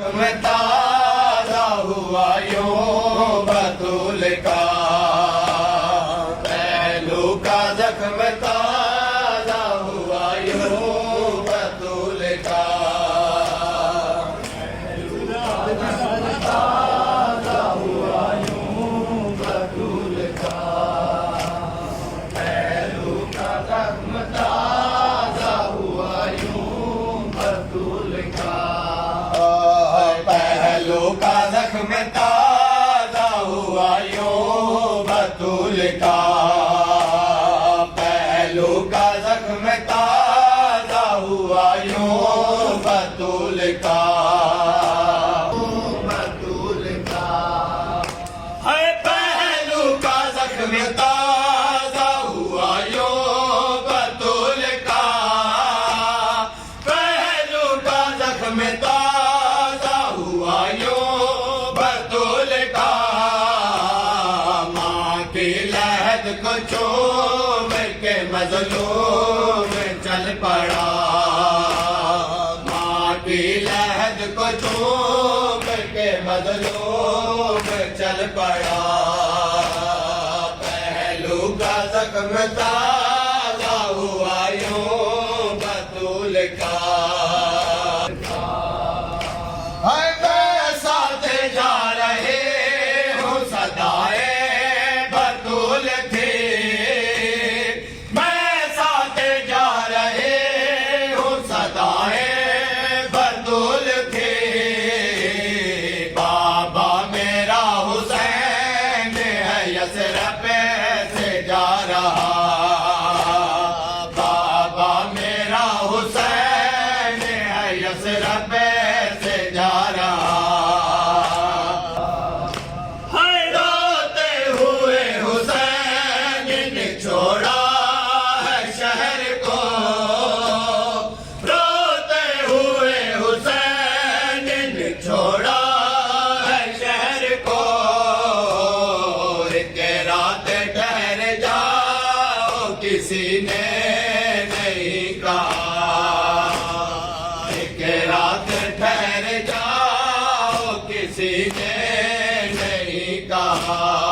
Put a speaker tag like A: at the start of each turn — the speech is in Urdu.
A: میں تازہ ہوا یوں بطول کا پہلو کا زخم تازہ ہوا یوں بطول کا تازہ ہوا یوں بطول کا پہلو کا زخم تازہ ہوا یوں بطول کا پہلو کا زخم تازہ ہوا یوں بطول کا پہلو کا زخم تازہ ہوا یوں بطول کا بطول کا ہے پہلو کا زخم تازہ ہوا یوں بطول کا پہلو کا زخم تازہ ہوا یوں بطول کا ماں کی لحد کو چوم کے مظلوم چل پڑا ماں کی لحد کو چوم کے مظلوم چل پڑا پہلو کا زخم تازہ ہوا یوں بطول کا سے جا رہا بابا میرا حسین ہے یثرب سے جا رہا روتے ہوئے حسین نے چھوڑا ہے شہر کو روتے ہوئے حسین نے چھوڑا ہے شہر کو کسی نے نہیں کہا ایک رات ٹھہر جاؤ کسی نے نہیں کہا